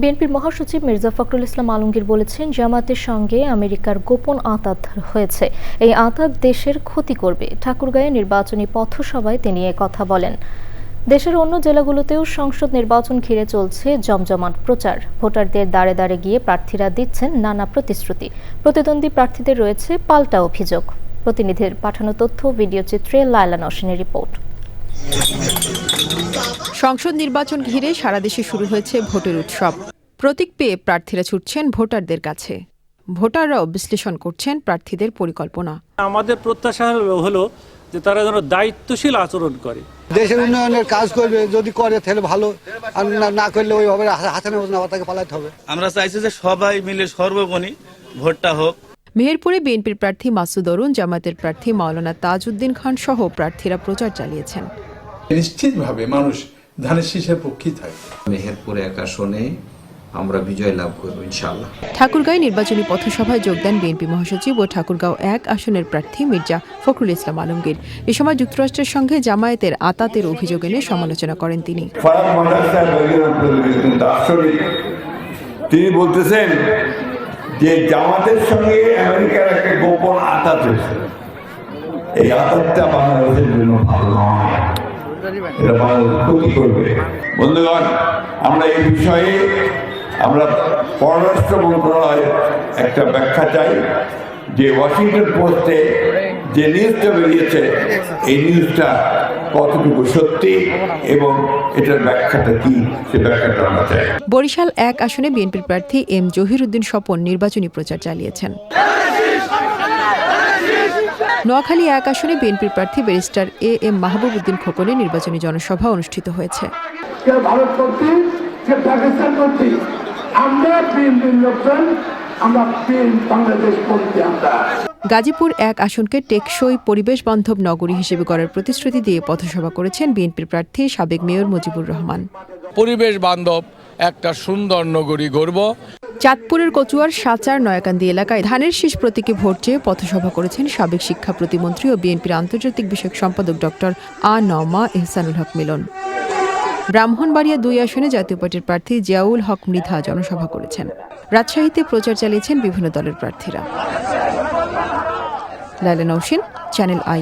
বিএনপির মহাসচিব মির্জা ফখরুল ইসলাম আলমগীর বলেছেন, জামায়াতের সঙ্গে আমেরিকার গোপন আঁতাত হয়েছে। এই আঁতাত দেশের ক্ষতি করবে। ঠাকুরগাঁয়ে নির্বাচনী পথসভায় তিনি এ কথা বলেন। দেশের অন্য জেলাগুলোতেও সংসদ নির্বাচন ঘিরে চলছে জমজমাট প্রচার। ভোটারদের দাঁড়ে দাঁড়ে গিয়ে প্রার্থীরা দিচ্ছেন নানা প্রতিশ্রুতি। প্রতিদ্বন্দ্বী প্রার্থীদের রয়েছে পাল্টা অভিযোগ। প্রতিনিধির পাঠানো তথ্য ভিডিও চিত্রে লায়লা নওশিনের রিপোর্ট। সংসদ নির্বাচন ঘিরে সারা দেশে শুরু হয়েছে ভোটের উৎসব। প্রতীক পেয়ে প্রার্থীরা ছুটছেন ভোটারদের কাছে। ভোটাররাও বিশ্লেষণ করছেন প্রার্থীদের পরিকল্পনা। আমাদের প্রত্যাশা হলো যে তারা যেন দায়িত্বশীল আচরণ করে, দেশের উন্নয়নের কাজ করবে। যদি করে তাহলে ভালো, আর না করলে ওইভাবে হাতে নেওয়া তাকে পালাতে হবে। আমরা চাইছি যে সবাই মিলে সর্বক্ষণই ভোটটা হোক। মেহেরপুরে বিএনপির প্রার্থী মাসুদ অরুণ, জামায়াতের প্রার্থী মাওলানা তাজউদ্দিন খান সহ প্রার্থীরা প্রচার চালিয়েছেন। নিশ্চিতভাবে মানুষ ধানের শীষের পক্ষেই থাকবে। মেহেরপুরে এক আসনে আমরা বিজয় লাভ করব ইনশাআল্লাহ। ঠাকুরগাঁয়ে নির্বাচনী পথসভায় যোগ দেন বিএনপি মহাসচিব ও ঠাকুরগাঁও 1 আসনের প্রার্থী মির্জা ফখরুল ইসলাম আলমগীর। এ সময় যুক্তরাষ্ট্রের সঙ্গে জামায়াতের আঁতাতের অভিযোগ এনে সমালোচনা করেন তিনি। তিনি বলতেছেন যে জামাতের সঙ্গে আমেরিকার একটা গোপন আঁতাত হয়েছে। এই আঁতাতটা বাংলাদেশের জন্য ভালো নয়, এটা বাংলাদেশ ক্ষতি করবে। বন্ধুগণ, আমরা এই বিষয়ে আমরা পররাষ্ট্র মন্ত্রণালয়ের একটা ব্যাখ্যা চাই যে ওয়াশিংটন পোস্টে যে নিউজটা বেরিয়েছে, এই নিউজটা কতটুকু সত্যি এবং এটার ব্যাখ্যাটা কি, সে ব্যাখ্যাটা আমরা চাই। বরিশাল 1 আসনে বিএনপির প্রার্থী এম জহিরুদ্দিন স্বপন নির্বাচনী প্রচার চালিয়েছেন। নোয়াখালী 1 আসনে বিএনপির প্রার্থী ব্যারিস্টার এম মাহবুব উদ্দিন খোকনের নির্বাচনী জনসভা অনুষ্ঠিত হয়েছে। গাজীপুর 1 আসনকে টেকসই পরিবেশ বান্ধব নগরী হিসেবে গড়ার প্রতিশ্রুতি দিয়ে পথসভা করেছেন বিএনপির প্রার্থী সাবেক মেয়র মুজিবুর রহমান। পরিবেশ বান্ধব একটা সুন্দর নগরী গড়ব। চাঁদপুরের কচুয়ার সাচার নয়াকান্দি এলাকায় ধানের শীষ প্রতীকে ভোট চেয়ে পথসভা করেছেন সাবেক শিক্ষা প্রতিমন্ত্রী ও বিএনপির আন্তর্জাতিক বিষয়ক সম্পাদক ডক্টর নওমা এহসানুল হক মিলন। ব্রাহ্মণবাড়িয়া 2 আসনে জাতীয় পার্টির প্রার্থী জিয়াউল হক মৃধা জনসভা করেছেন। রাজশাহীতে প্রচার চালিয়েছেন বিভিন্ন দলের প্রার্থীরা। Laila Nowshin, channel I.